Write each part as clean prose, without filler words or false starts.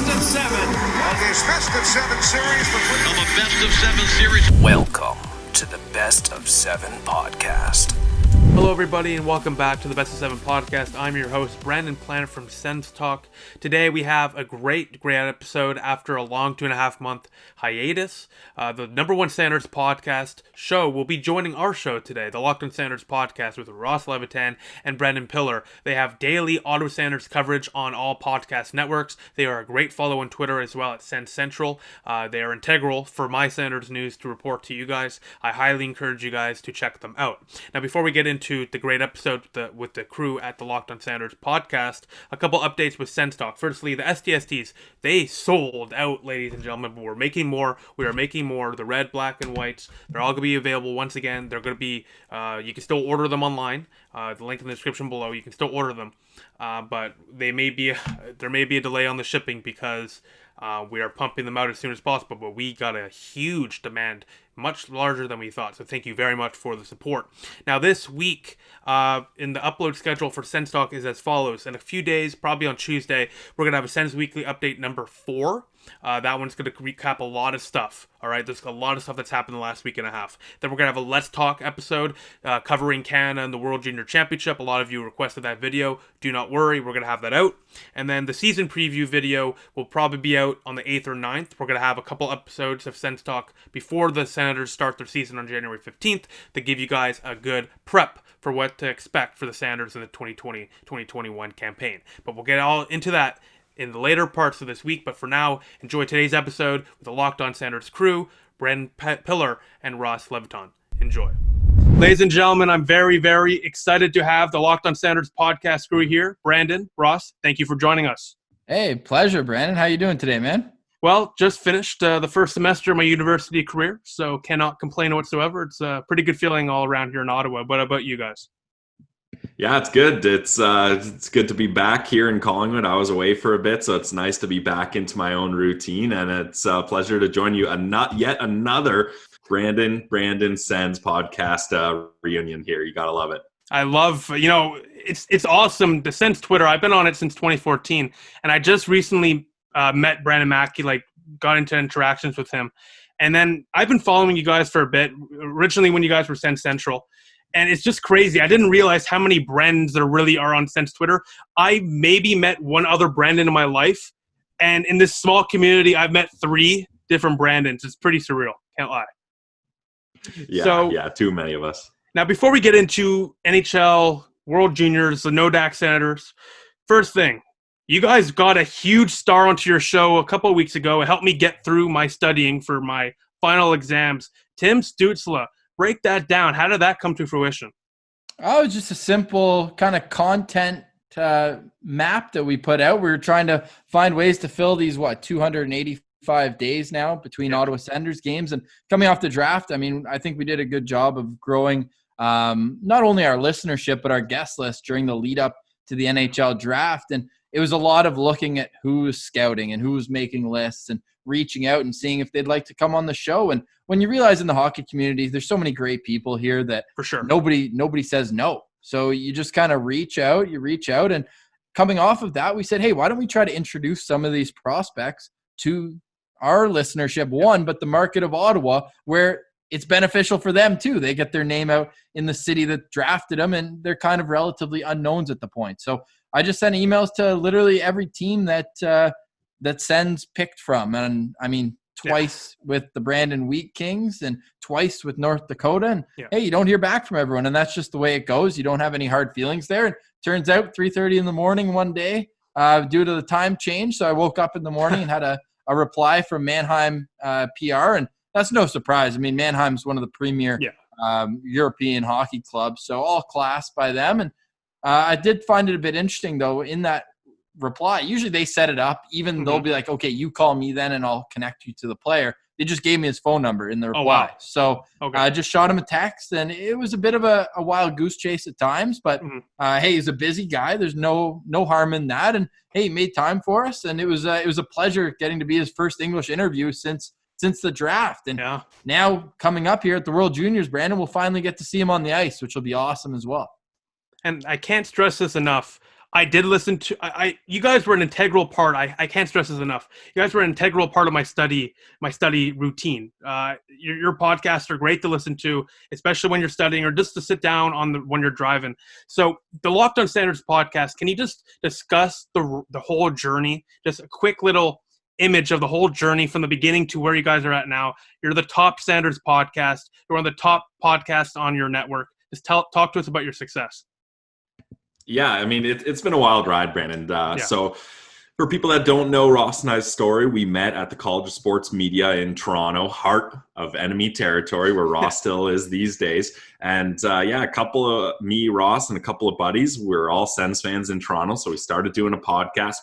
of seven. Of this best of seven series. Of a best of seven series. Welcome to the Best of Seven podcast. Hello everybody and welcome back to the Best of Seven podcast. I'm your host Brandon Planet from Sens Talk. Today we have a great episode after a long 2.5 month hiatus. The number one Sanders podcast show will be joining our show today, the Locked On Sanders podcast with Ross Levitan and Brendan Piller. They have daily Ottawa Sanders coverage on all podcast networks. They are a great follow on Twitter as well at Sens Central. They are integral for my Sanders news to report to you guys. I highly encourage you guys to check them out. Now before we get into the great episode with the crew at the Locked On Sanders podcast, a couple updates with Sens Talk. Firstly, the STSTs, they sold out, ladies and gentlemen, but we're making more. We are making more. The red, black, and whites, they're all going to be available once again. They're going to be, you can still order them online. The link in the description below, you can still order them. But there may be a delay on the shipping because we are pumping them out as soon as possible, but we got a huge demand, much larger than we thought, so thank you very much for the support. Now this week, in the upload schedule for Sens Talk is as follows. In a few days, probably on Tuesday, we're going to have a Sens Weekly Update number 4. That one's going to recap a lot of stuff. All right, there's a lot of stuff that's happened in the last week and a half. Then we're going to have a Let's Talk episode covering Canada and the World Junior Championship. A lot of you requested that video. Do not worry, we're going to have that out. And then the season preview video will probably be out on the 8th or 9th. We're going to have a couple episodes of Sens Talk before the Senators start their season on January 15th to give you guys a good prep for what to expect for the Sanders in the 2020-2021 campaign. But we'll get all into that in the later parts of this week, but for now, enjoy today's episode with the Locked On Sanders crew, Brendan Piller and Ross Levitan. Enjoy. Ladies and gentlemen, I'm very, very excited to have the Locked On Sanders podcast crew here. Brandon, Ross, thank you for joining us. Hey, pleasure, Brandon. How you doing today, man? Well, just finished the first semester of my university career, so cannot complain whatsoever. It's a pretty good feeling all around here in Ottawa. What about you guys? Yeah, it's good. It's good to be back here in Collingwood. I was away for a bit, so it's nice to be back into my own routine, and it's a pleasure to join you. Yet another Brandon Sens podcast reunion here. You gotta love it. I love, it's awesome. The Sens Twitter, I've been on it since 2014, and I just recently met Brandon Mackey, got into interactions with him, and then I've been following you guys for a bit. Originally, when you guys were Sens Central. And it's just crazy. I didn't realize how many Brandons there really are on Sens Twitter. I maybe met one other Brandon in my life. And in this small community, I've met 3 different Brandons. It's pretty surreal. Can't lie. Yeah, too many of us. Now, before we get into NHL, World Juniors, the No-Dak Senators, first thing, you guys got a huge star onto your show a couple of weeks ago. It helped me get through my studying for my final exams. Tim STUETZLE. Break that down. How did that come to fruition? Oh, it's just a simple kind of content map that we put out. We were trying to find ways to fill these, 285 days now between Ottawa Sanders games. And coming off the draft, I think we did a good job of growing not only our listenership, but our guest list during the lead up to the NHL draft. And it was a lot of looking at who was scouting and who was making lists and reaching out and seeing if they'd like to come on the show. And when you realize in the hockey community, there's so many great people here that for sure nobody says no. So you just kind of reach out. And coming off of that, we said, hey, why don't we try to introduce some of these prospects to our listenership, but the market of Ottawa, where it's beneficial for them too. They get their name out in the city that drafted them, and they're kind of relatively unknowns at the point. So I just sent emails to literally every team that Sens picked from. And twice with the Brandon Wheat Kings and twice with North Dakota. And hey, you don't hear back from everyone. And that's just the way it goes. You don't have any hard feelings there. And turns out 3:30 in the morning one day, due to the time change. So I woke up in the morning and had a reply from Mannheim PR. And that's no surprise. Mannheim's one of the premier European hockey clubs. So all class by them. And I did find it a bit interesting, though, in that reply. Usually they set it up. Even they'll be like, okay, you call me then and I'll connect you to the player. They just gave me his phone number in the reply. Oh, wow. So I just shot him a text, and it was a bit of a wild goose chase at times. But, hey, he's a busy guy. There's no harm in that. And, hey, he made time for us. And it was a pleasure getting to be his first English interview since the draft. And now coming up here at the World Juniors, Brandon will finally get to see him on the ice, which will be awesome as well. And I can't stress this enough. I did listen to. You guys were an integral part. I can't stress this enough. You guys were an integral part of my study routine. Your podcasts are great to listen to, especially when you're studying or just to sit down when you're driving. So the Locked On Standards podcast. Can you just discuss the whole journey? Just a quick little image of the whole journey from the beginning to where you guys are at now. You're the top Standards podcast. You're one of the top podcasts on your network. Just talk to us about your success. Yeah, I mean, it's been a wild ride, Brandon. So for people that don't know Ross and I's story, we met at the College of Sports Media in Toronto, heart of enemy territory where Ross still is these days. And a couple of me, Ross, and a couple of buddies, we're all Sens fans in Toronto. So we started doing a podcast.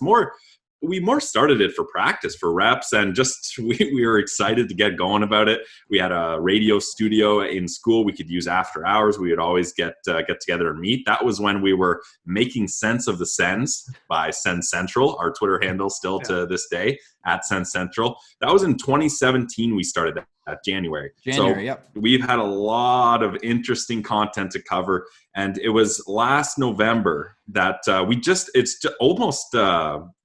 We started it for practice, for reps, and just we were excited to get going about it. We had a radio studio in school we could use after hours. We would always get together and meet. That was when we were making sense of the Sens by Sens Central, our Twitter handle still to this day, at Sens Central. That was in 2017 we started that January. We've had a lot of interesting content to cover, and it was last November that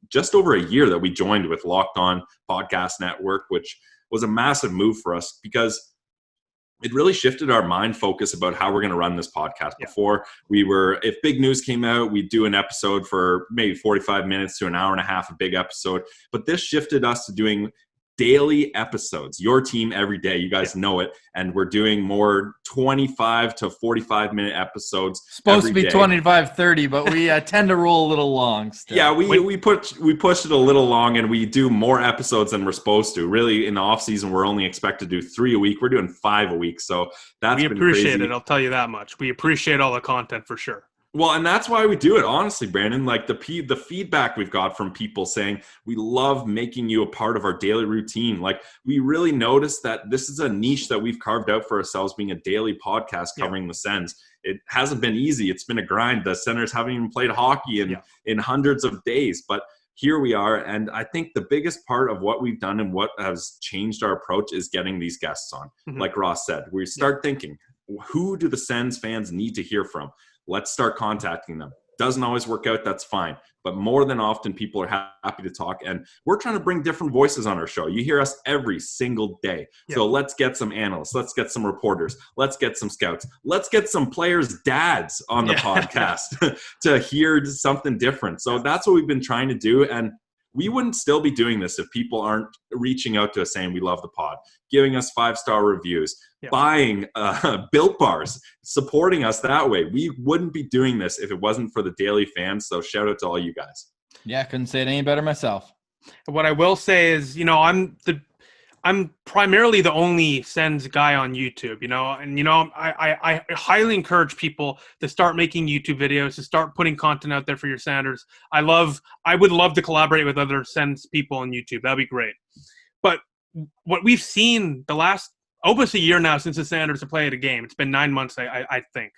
just over a year that we joined with Locked On Podcast Network, which was a massive move for us because it really shifted our mind focus about how we're going to run this podcast. Before if big news came out, we'd do an episode for maybe 45 minutes to an hour and a half, a big episode. But this shifted us to doing daily episodes, your team every day. You guys know it. And we're doing more 25 to 45 minute episodes. Supposed to be 25, 30, but we tend to roll a little long still. Yeah, we pushed it a little long, and we do more episodes than we're supposed to. Really, in the off season, we're only expected to do 3 a week. We're doing 5 a week. So we appreciate it. I'll tell you that much. We appreciate all the content for sure. Well, and that's why we do it, honestly, Brandon. Like the feedback we've got from people saying, we love making you a part of our daily routine. Like we really noticed that this is a niche that we've carved out for ourselves, being a daily podcast covering the Sens. It hasn't been easy. It's been a grind. The Senators haven't even played hockey in hundreds of days. But here we are. And I think the biggest part of what we've done and what has changed our approach is getting these guests on. Mm-hmm. Like Ross said, we start thinking, who do the Sens fans need to hear from? Let's start contacting them. Doesn't always work out, that's fine. But more than often, people are happy to talk. And we're trying to bring different voices on our show. You hear us every single day. So let's get some analysts. Let's get some reporters. Let's get some scouts. Let's get some players' dads on the podcast to hear something different. So that's what we've been trying to do. And we wouldn't still be doing this if people aren't reaching out to us saying we love the pod, giving us 5-star reviews, buying Built Bars, supporting us that way. We wouldn't be doing this if it wasn't for the daily fans. So shout out to all you guys. Yeah, couldn't say it any better myself. What I will say is, I'm primarily the only Sens guy on YouTube, and I highly encourage people to start making YouTube videos, to start putting content out there for your Sanders. I would love to collaborate with other Sens people on YouTube. That'd be great. But what we've seen the last almost a year now since the Sanders have played a game, it's been 9 months, I think,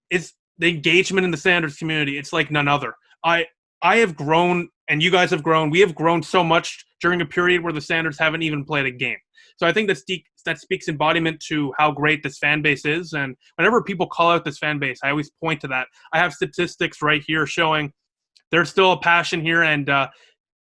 is the engagement in the Sanders community. It's like none other. I have grown, and you guys have grown. We have grown so much during a period where the Sanders haven't even played a game. So I think that speaks embodiment to how great this fan base is. And whenever people call out this fan base, I always point to that. I have statistics right here showing there's still a passion here, and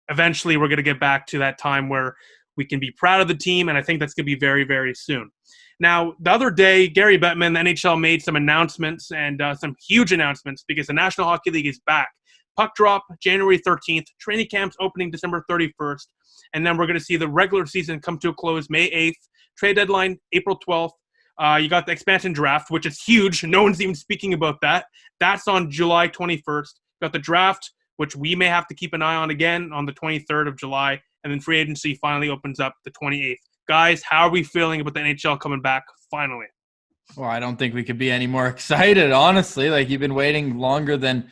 eventually we're going to get back to that time where we can be proud of the team, and I think that's going to be very, very soon. Now, the other day, Gary Bettman, the NHL, made some announcements, and some huge announcements, because the National Hockey League is back. Puck drop January 13th, training camps opening December 31st, and then we're going to see the regular season come to a close May 8th, trade deadline April 12th. You got the expansion draft, which is huge. No one's even speaking about that. That's on July 21st. You got the draft, which we may have to keep an eye on again on the 23rd of July, and then free agency finally opens up the 28th. Guys, how are we feeling about the NHL coming back finally? Well, I don't think we could be any more excited, honestly. Like, you've been waiting longer than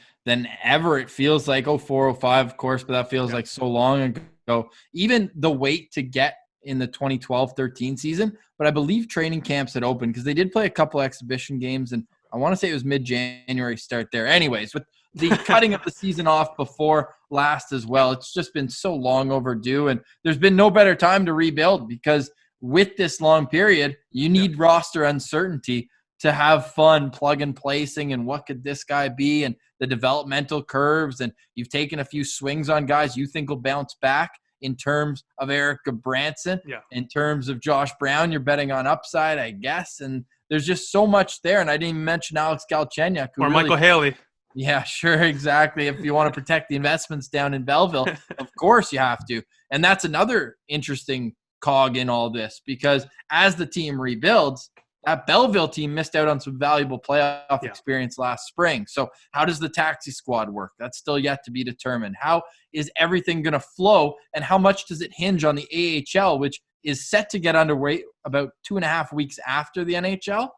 ever. It feels like 04, 05, of course, but that feels like so long ago. Even the wait to get in the 2012-13 season, but I believe training camps had opened because they did play a couple exhibition games, and I want to say it was mid-January start there. Anyways, with the cutting of the season off before last as well, it's just been so long overdue, and there's been no better time to rebuild, because with this long period, you need roster uncertainty to have fun plug and placing and what could this guy be and the developmental curves. And you've taken a few swings on guys you think will bounce back in terms of Eric Branson. Yeah. In terms of Josh Brown, you're betting on upside, I guess. And there's just so much there. And I didn't even mention Alex Galchenyuk. Or Michael Haley. Yeah, sure, exactly. If you want to protect the investments down in Belleville, of course you have to. And that's another interesting cog in all this, because as the team rebuilds, that Belleville team missed out on some valuable playoff experience last spring. So how does the taxi squad work? That's still yet to be determined. How is everything going to flow, and how much does it hinge on the AHL, which is set to get underway about 2.5 weeks after the NHL?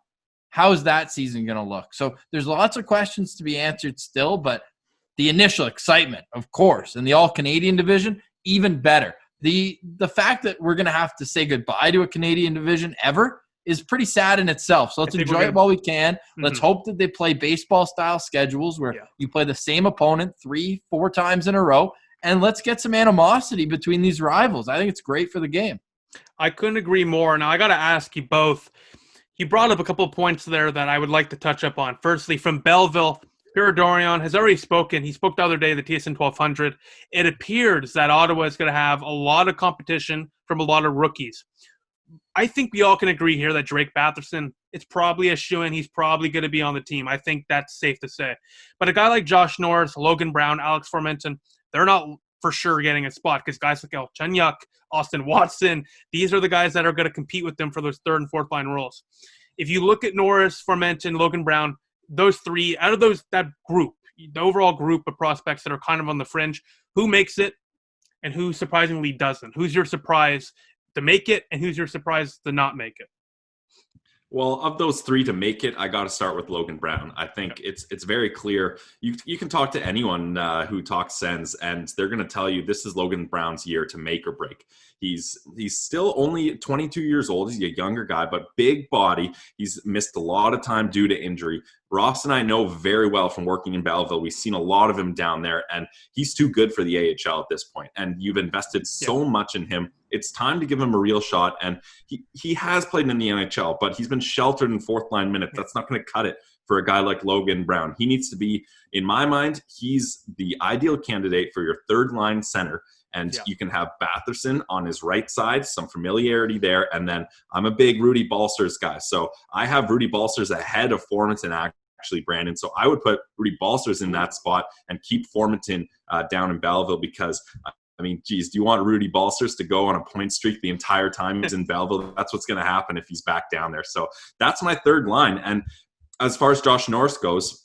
How is that season going to look? So there's lots of questions to be answered still, but the initial excitement, of course, and the All-Canadian division, even better. The fact that we're going to have to say goodbye to a Canadian division ever is pretty sad in itself. So let's enjoy it while we can. Mm-hmm. Let's hope that they play baseball-style schedules where you play the same opponent 3-4 times in a row, and let's get some animosity between these rivals. I think it's great for the game. I couldn't agree more. Now, I got to ask you both. You brought up a couple of points there that I would like to touch up on. Firstly, from Belleville, Pierre Dorion has already spoken. He spoke the other day at the TSN 1200. It appears that Ottawa is going to have a lot of competition from a lot of rookies. I think we all can agree here that Drake Batherson, it's probably a shoo-in. He's probably going to be on the team. I think that's safe to say. But a guy like Josh Norris, Logan Brown, Alex Formenton, they're not for sure getting a spot, because guys like Galchenyuk, Austin Watson, these are the guys that are going to compete with them for those third and fourth line roles. If you look at Norris, Formenton, Logan Brown, those three, out of that group, the overall group of prospects that are kind of on the fringe, who makes it and who surprisingly doesn't? Who's your surprise to make it, and who's your surprise to not make it? Well, of those three to make it, I got to start with Logan Brown. I think it's very clear. You can talk to anyone who talks Sens, and they're going to tell you this is Logan Brown's year to make or break. He's still only 22 years old. He's a younger guy, but big body. He's missed a lot of time due to injury. Ross and I know very well from working in Belleville. We've seen a lot of him down there, and he's too good for the AHL at this point. And you've invested so much in him. It's time to give him a real shot. And he has played in the NHL, but he's been sheltered in fourth line minutes. That's not going to cut it for a guy like Logan Brown. He needs to be, in my mind, he's the ideal candidate for your third line center. And you can have Batherson on his right side, some familiarity there. And then I'm a big Rudy Balcers guy. So I have Rudy Balcers ahead of Formenton, actually, Brandon. So I would put Rudy Balcers in that spot and keep Formenton down in Belleville, because I mean, geez, do you want Rudy Balcers to go on a point streak the entire time he's in Belleville? That's what's going to happen if he's back down there. So that's my third line. And as far as Josh Norris goes,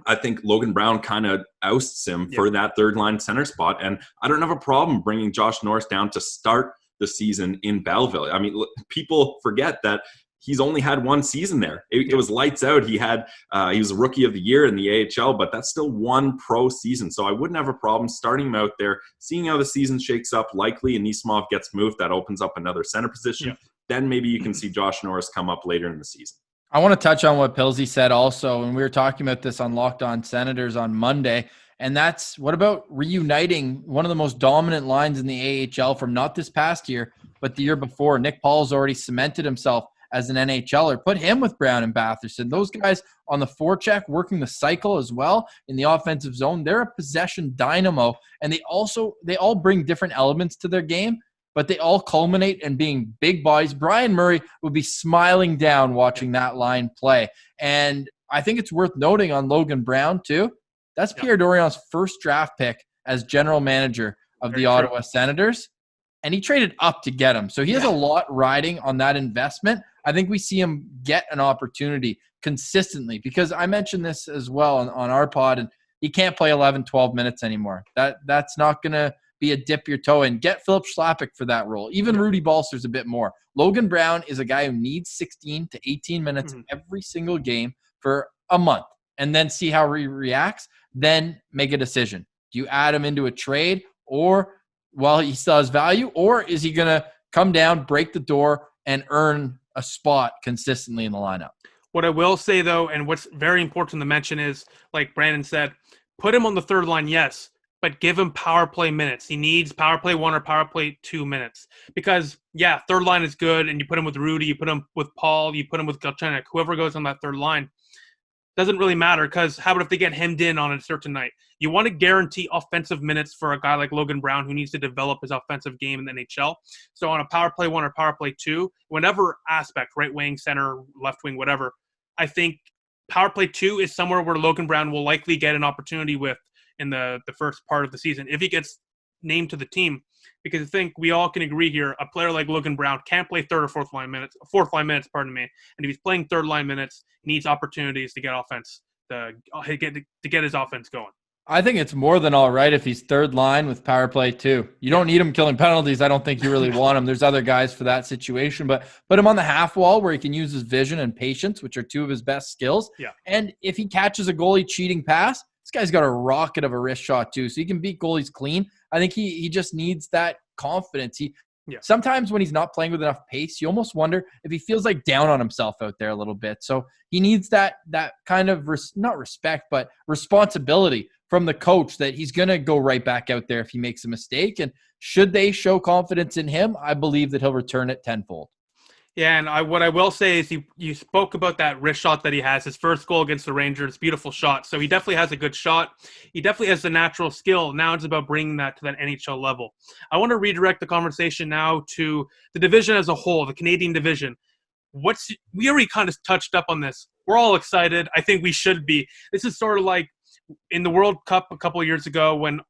I think Logan Brown kind of ousts him for that third line center spot. And I don't have a problem bringing Josh Norris down to start the season in Belleville. I mean, people forget that he's only had one season there. It was lights out. He was a rookie of the year in the AHL, but that's still one pro season. So I wouldn't have a problem starting him out there, seeing how the season shakes up. Likely Anisimov gets moved. That opens up another center position. Yeah. Then maybe you can see Josh Norris come up later in the season. I want to touch on what Pilsy said also, and we were talking about this on Locked On Senators on Monday, and that's what about reuniting one of the most dominant lines in the AHL from not this past year, but the year before. Nick Paul's already cemented himself as an NHLer. Put him with Brown and Batherson. Those guys on the forecheck working the cycle as well in the offensive zone. They're a possession dynamo, and they all bring different elements to their game, but they all culminate in being big bodies. Brian Murray would be smiling down watching that line play. And I think it's worth noting on Logan Brown too, that's Pierre Dorion's first draft pick as general manager of the Ottawa Senators. And he traded up to get him. So he has a lot riding on that investment. I think we see him get an opportunity consistently, because I mentioned this as well on our pod, and he can't play 11, 12 minutes anymore. That's not going to be a dip your toe in. Get Philip Schlappick for that role. Even Rudy Balcers a bit more. Logan Brown is a guy who needs 16 to 18 minutes every single game for a month, and then see how he reacts, then make a decision. Do you add him into a trade, or while he still has value, or is he going to come down, break the door, and earn a spot consistently in the lineup? What I will say, though, and what's very important to mention is, like Brandon said, put him on the third line, yes, but give him power play minutes. He needs power play 1 or power play 2 minutes. Because, yeah, third line is good, and you put him with Rudy, you put him with Paul, you put him with Galchenyuk, whoever goes on that third line. Doesn't really matter, because how about if they get hemmed in on a certain night? You want to guarantee offensive minutes for a guy like Logan Brown who needs to develop his offensive game in the NHL. So on a power play 1 or power play 2, whatever aspect, right wing, center, left wing, whatever, I think power play 2 is somewhere where Logan Brown will likely get an opportunity with in the first part of the season if he gets named to the team. Because I think we all can agree here, a player like Logan Brown can't play fourth line minutes, and if he's playing third line minutes, he needs opportunities to get offense, to get his offense going. I think it's more than all right if he's third line with power play 2. You don't need him killing penalties. I don't think you really want him. There's other guys for that situation, but put him on the half wall where he can use his vision and patience, which are 2 of his best skills. Yeah. And if he catches a goalie cheating pass, this guy's got a rocket of a wrist shot too, so he can beat goalies clean. I think he just needs that confidence. Sometimes when he's not playing with enough pace, you almost wonder if he feels like down on himself out there a little bit. So he needs that kind of not respect, but responsibility from the coach that he's going to go right back out there if he makes a mistake. And should they show confidence in him, I believe that he'll return it tenfold. Yeah, and what I will say is you spoke about that wrist shot that he has, his first goal against the Rangers, beautiful shot. So he definitely has a good shot. He definitely has the natural skill. Now it's about bringing that to that NHL level. I want to redirect the conversation now to the division as a whole, the Canadian division. We already kind of touched up on this. We're all excited. I think we should be. This is sort of like in the World Cup a couple of years ago when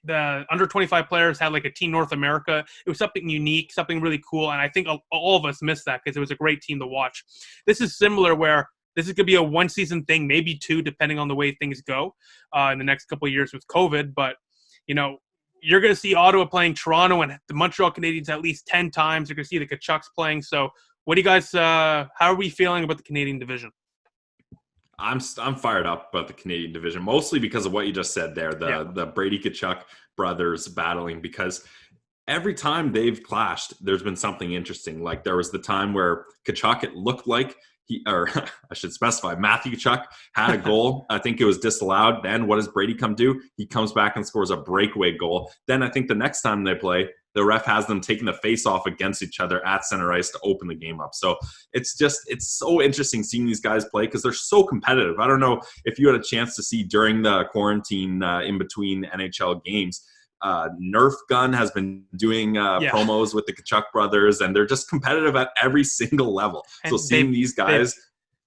the under 25 players had like a Team North America. It was something unique, something really cool, and I think all of us missed that because it was a great team to watch. This is similar, where this is going to be a one-season thing, maybe 2, depending on the way things go in the next couple of years with COVID. But you're going to see Ottawa playing Toronto and the Montreal Canadiens at least 10 times. You're going to see the Kachucks playing. So what do you guys? How are we feeling about the Canadian division? I'm fired up about the Canadian division, mostly because of what you just said there, the Brady Tkachuk brothers battling, because every time they've clashed, there's been something interesting. Like there was the time where Tkachuk, it looked like I should specify, Matthew Tkachuk had a goal. I think it was disallowed. Then what does Brady come do? He comes back and scores a breakaway goal. Then I think the next time they play, the ref has them taking the face off against each other at center ice to open the game up. So it's so interesting seeing these guys play because they're so competitive. I don't know if you had a chance to see during the quarantine in between NHL games. Nerf Gun has been doing promos with the Tkachuk brothers, and they're just competitive at every single level. And so seeing these guys,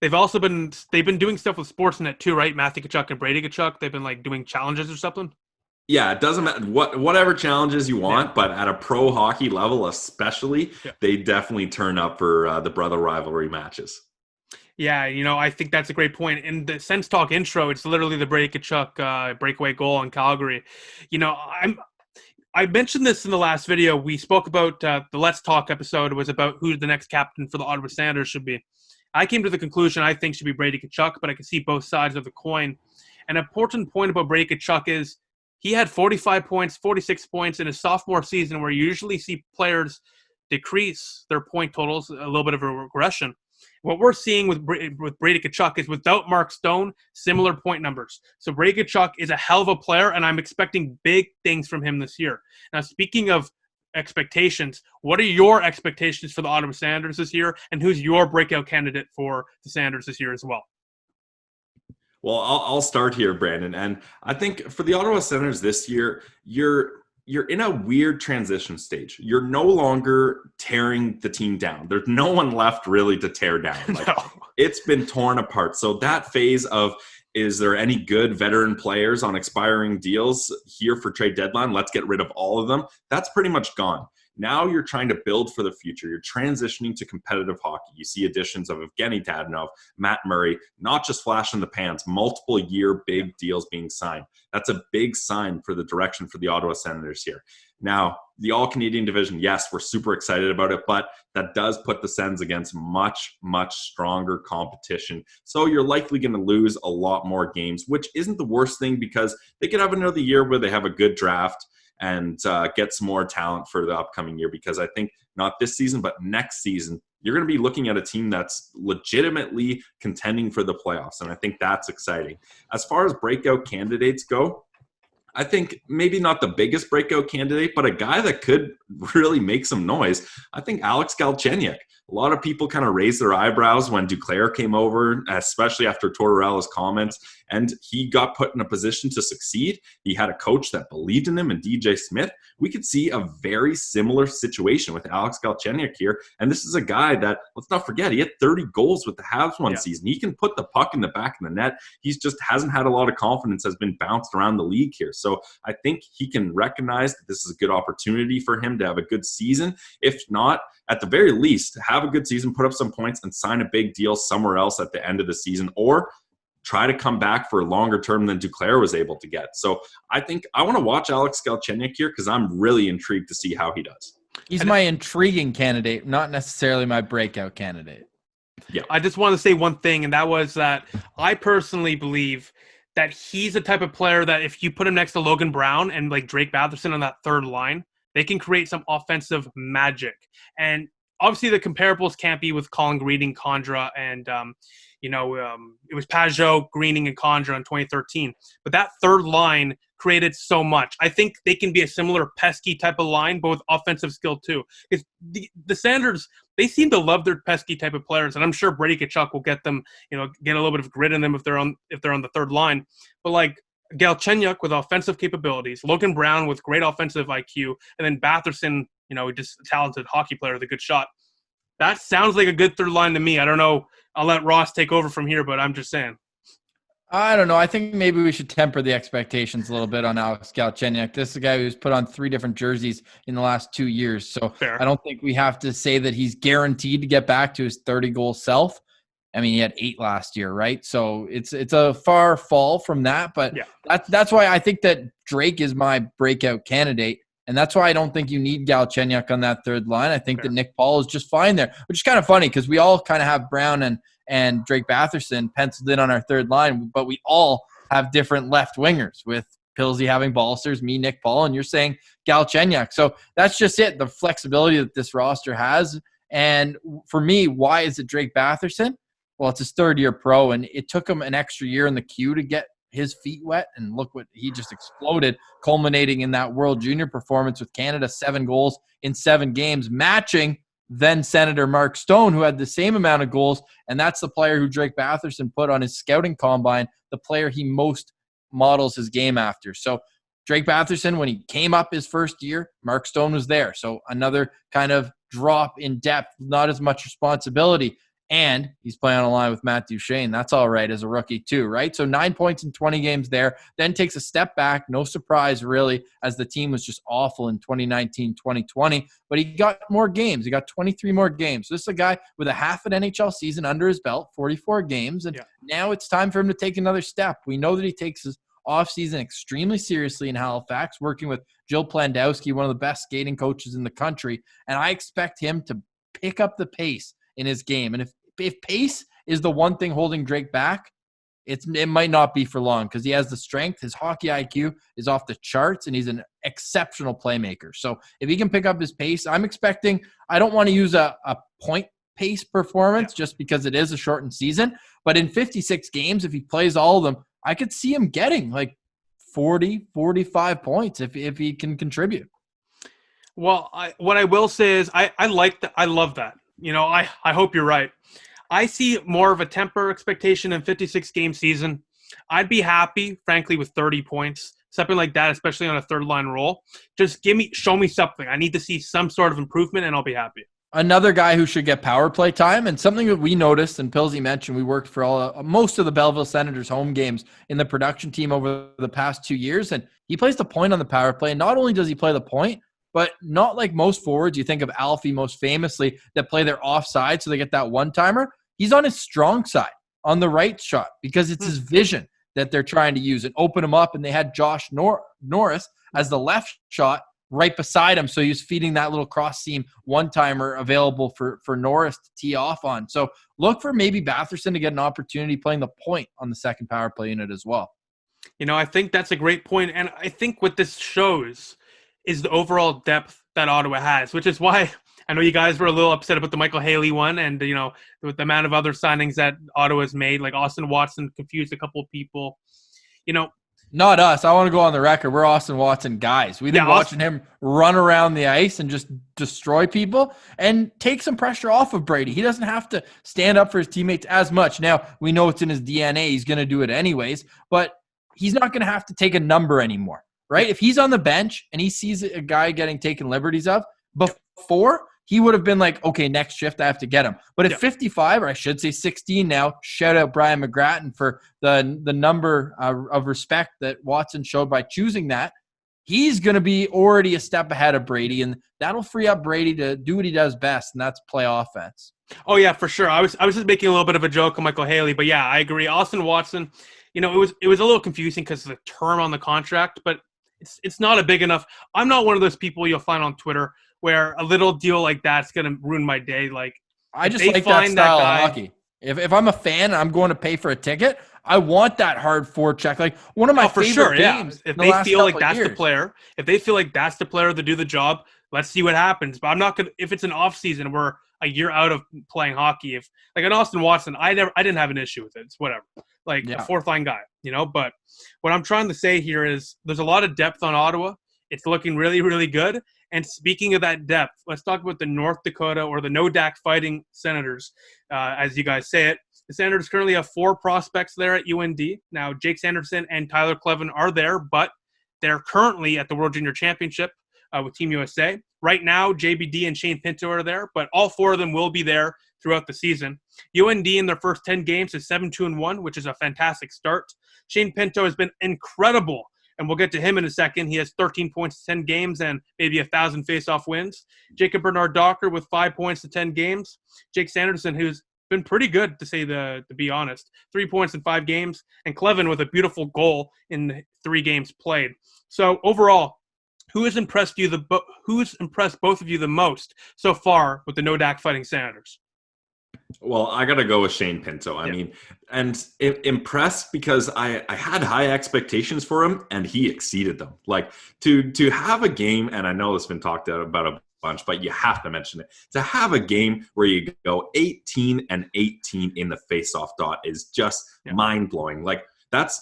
they've been doing stuff with Sportsnet too, right? Matthew Tkachuk and Brady Tkachuk. They've been like doing challenges or something. Yeah, it doesn't matter whatever challenges you want, but at a pro hockey level, especially, they definitely turn up for the brother rivalry matches. Yeah, I think that's a great point. In the Sens Talk intro, it's literally the Brady Tkachuk breakaway goal in Calgary. I mentioned this in the last video. We spoke about the Let's Talk episode. It was about who the next captain for the Ottawa Senators should be. I came to the conclusion I think should be Brady Tkachuk, but I can see both sides of the coin. An important point about Brady Tkachuk is he had 45 points, 46 points in his sophomore season, where you usually see players decrease their point totals, a little bit of a regression. What we're seeing with Brady Tkachuk is without Mark Stone, similar point numbers. So Brady Tkachuk is a hell of a player, and I'm expecting big things from him this year. Now, speaking of expectations, what are your expectations for the Ottawa Senators this year, and who's your breakout candidate for the Senators this year as well? Well, I'll start here, Brandon. And I think for the Ottawa Senators this year, you're in a weird transition stage. You're no longer tearing the team down. There's no one left really to tear down. It's been torn apart. So that phase of, is there any good veteran players on expiring deals here for trade deadline? Let's get rid of all of them. That's pretty much gone. Now you're trying to build for the future. You're transitioning to competitive hockey. You see additions of Evgeny Tadinov, Matt Murray, not just flash in the pans, multiple year big deals being signed. That's a big sign for the direction for the Ottawa Senators here. Now, the All-Canadian division, yes, we're super excited about it, but that does put the Sens against much, much stronger competition. So you're likely going to lose a lot more games, which isn't the worst thing because they could have another year where they have a good draft and get some more talent for the upcoming year, because I think not this season, but next season, you're going to be looking at a team that's legitimately contending for the playoffs, and I think that's exciting. As far as breakout candidates go, I think maybe not the biggest breakout candidate, but a guy that could really make some noise. I think Alex Galchenyuk. A lot of people kind of raised their eyebrows when Duclair came over, especially after Tortorella's comments, and he got put in a position to succeed. He had a coach that believed in him, and DJ Smith. We could see a very similar situation with Alex Galchenyuk here, and this is a guy that, let's not forget, he had 30 goals with the Habs one season. He can put the puck in the back of the net. He's just hasn't had a lot of confidence, has been bounced around the league here. So I think he can recognize that this is a good opportunity for him to have a good season. If not, at the very least, have a good season, put up some points, and sign a big deal somewhere else at the end of the season, or try to come back for a longer term than Duclair was able to get. So I think I want to watch Alex Galchenyuk here because I'm really intrigued to see how he does. He's my intriguing candidate, not necessarily my breakout candidate. Yeah, I just want to say one thing, and that was that I personally believe that he's the type of player that if you put him next to Logan Brown and like Drake Batherson on that third line, they can create some offensive magic. And obviously the comparables can't be with Colin Greening, Condra, and it was Pajot, Greening, and Condra in 2013. But that third line created so much. I think they can be a similar pesky type of line, but with offensive skill too. Because the Sanders, they seem to love their pesky type of players, and I'm sure Brady Tkachuk will get them, get a little bit of grit in them if they're on the third line. But like Galchenyuk with offensive capabilities, Logan Brown with great offensive IQ, and then Batherson, just a talented hockey player with a good shot. That sounds like a good third line to me. I don't know. I'll let Ross take over from here, but I'm just saying. I don't know. I think maybe we should temper the expectations a little bit on Alex Galchenyuk. This is a guy who's put on 3 different jerseys in the last 2 years. So Fair. I don't think we have to say that he's guaranteed to get back to his 30-goal self. I mean, he had 8 last year, right? So it's a far fall from that. But that's why I think that Drake is my breakout candidate. And that's why I don't think you need Galchenyuk on that third line. I think that Nick Paul is just fine there, which is kind of funny because we all kind of have Brown and Drake Batherson penciled in on our third line, but we all have different left wingers, with Pillsy having Balcers, me, Nick Paul, and you're saying Galchenyuk. So that's just it, the flexibility that this roster has. And for me, why is it Drake Batherson? Well, it's his third-year pro, and it took him an extra year in the queue to get his feet wet, and look what he just exploded, culminating in that World Junior performance with Canada, 7 goals in 7 games, matching then Senator Mark Stone, who had the same amount of goals, and that's the player who Drake Batherson put on his scouting combine, the player he most models his game after. So Drake Batherson, when he came up his first year, Mark Stone was there. So another kind of drop in depth, not as much responsibility. And he's playing on a line with Matt Duchene. That's all right as a rookie too, right? So 9 points in 20 games there. Then takes a step back. No surprise, really, as the team was just awful in 2019, 2020. But he got more games. He got 23 more games. So this is a guy with a half an NHL season under his belt, 44 games. And now it's time for him to take another step. We know that he takes his offseason extremely seriously in Halifax, working with Jill Plandowski, one of the best skating coaches in the country. And I expect him to pick up the pace in his game. And if pace is the one thing holding Drake back, it might not be for long, because he has the strength. His hockey IQ is off the charts, and he's an exceptional playmaker. So if he can pick up his pace, I'm expecting – I don't want to use a point pace performance just because it is a shortened season. But in 56 games, if he plays all of them, I could see him getting like 40, 45 points if he can contribute. Well, what I will say is I like that. I love that. I hope you're right. I see more of a temper expectation in 56-game season. I'd be happy, frankly, with 30 points, something like that, especially on a third-line role. Just show me something. I need to see some sort of improvement, and I'll be happy. Another guy who should get power play time, and something that we noticed, and Pillsy mentioned, we worked for most of the Belleville Senators home games in the production team over the past 2 years, and he plays the point on the power play. And not only does he play the point, but not like most forwards. You think of Alfie most famously, that play their offside so they get that one-timer. He's on his strong side, on the right shot, because it's his vision that they're trying to use and open him up. And they had Josh Norris as the left shot right beside him. So he was feeding that little cross-seam one-timer available for Norris to tee off on. So look for maybe Batherson to get an opportunity playing the point on the second power play unit as well. I think that's a great point. And I think what this shows is the overall depth that Ottawa has, which is why I know you guys were a little upset about the Michael Haley one, and with the amount of other signings that Ottawa's made, like Austin Watson confused a couple of people. Not us. I want to go on the record. We're Austin Watson guys. We think watching him run around the ice and just destroy people and take some pressure off of Brady. He doesn't have to stand up for his teammates as much. Now, we know it's in his DNA. He's going to do it anyways, but he's not going to have to take a number anymore, right? If he's on the bench and he sees a guy getting taken liberties of, before, he would have been like, okay, next shift, I have to get him. But at 55, or I should say 16 now, shout out Brian McGrattan for the number of respect that Watson showed by choosing that. He's going to be already a step ahead of Brady, and that'll free up Brady to do what he does best, and that's play offense. Oh, yeah, for sure. I was just making a little bit of a joke on Michael Haley, but yeah, I agree. Austin Watson, it was a little confusing because of the term on the contract, but it's not a big enough. I'm not one of those people you'll find on Twitter where a little deal like that's going to ruin my day. Like, I just like that style of hockey. If I'm a fan and I'm going to pay for a ticket, I want that hard forecheck. Like one of my favorite games. If they feel like that's the player, to do the job, let's see what happens. But I'm not going to, if it's an off season, we're a year out of playing hockey. If like an Austin Watson, I didn't have an issue with it. It's whatever. Like a fourth line guy, but what I'm trying to say here is there's a lot of depth on Ottawa. It's looking really, really good. And speaking of that depth, let's talk about the North Dakota or the No-Dak Fighting Senators, as you guys say it. The Senators currently have 4 prospects there at UND. Now, Jake Sanderson and Tyler Clevin are there, but they're currently at the World Junior Championship with Team USA. Right now, JBD and Shane Pinto are there, but all 4 of them will be there throughout the season. UND in their first 10 games is 7-2-1, which is a fantastic start. Shane Pinto has been incredible. And we'll get to him in a second. He has 13 points to 10 games and maybe 1,000 face-off wins. Jacob Bernard-Docker with 5 points to 10 games. Jake Sanderson, who's been pretty good to be honest, 3 points in 5 games. And Clevin with a beautiful goal in 3 games played. So overall, who's impressed both of you the most so far with the No-Dak Fighting Senators? Well, I got to go with Shane Pinto. I mean, and impressed because I had high expectations for him and he exceeded them. Like to have a game, and I know it's been talked about a bunch, but you have to mention it. To have a game where you go 18-18 in the faceoff dot is just mind-blowing. Like that's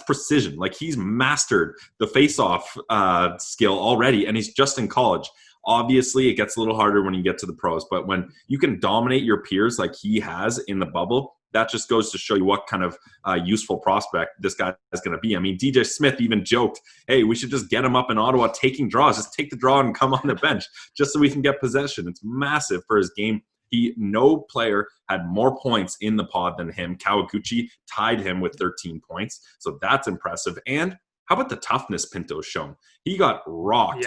precision. Like he's mastered the faceoff skill already, and he's just in college. Obviously, it gets a little harder when you get to the pros, but when you can dominate your peers like he has in the bubble, that just goes to show you what kind of useful prospect this guy is going to be. I mean, DJ Smith even joked, hey, we should just get him up in Ottawa taking draws. Just take the draw and come on the bench just so we can get possession. It's massive for his game. No player had more points in the pod than him. Kawaguchi tied him with 13 points, so that's impressive. And how about the toughness Pinto's shown? He got rocked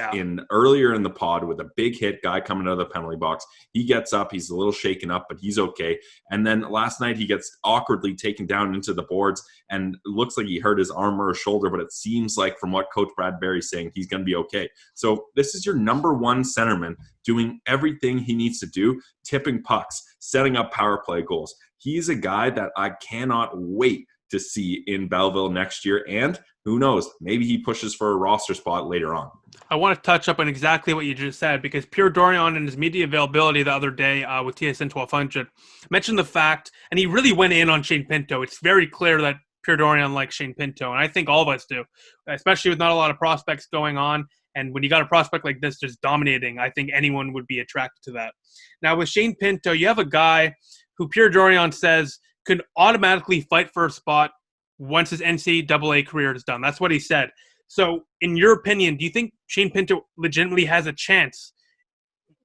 earlier in the pod with a big hit, guy coming out of the penalty box. He gets up. He's a little shaken up, but he's okay. And then last night he gets awkwardly taken down into the boards and looks like he hurt his arm or his shoulder, but it seems like from what Coach Brad Berry's saying, he's going to be okay. So this is your number one centerman doing everything he needs to do, tipping pucks, setting up power play goals. He's a guy that I cannot wait to see in Belleville next year, and who knows, maybe he pushes for a roster spot later on. I want to touch up on exactly what you just said, because Pierre Dorion in his media availability the other day with TSN 1200 mentioned the fact, and he really went in on Shane Pinto. It's very clear that Pierre Dorion likes Shane Pinto, and I think all of us do, especially with not a lot of prospects going on. And when you got a prospect like this just dominating, I think anyone would be attracted to that. Now with Shane Pinto, you have a guy who Pierre Dorion says could automatically fight for a spot once his NCAA career is done. That's what he said. So in your opinion, do you think Shane Pinto legitimately has a chance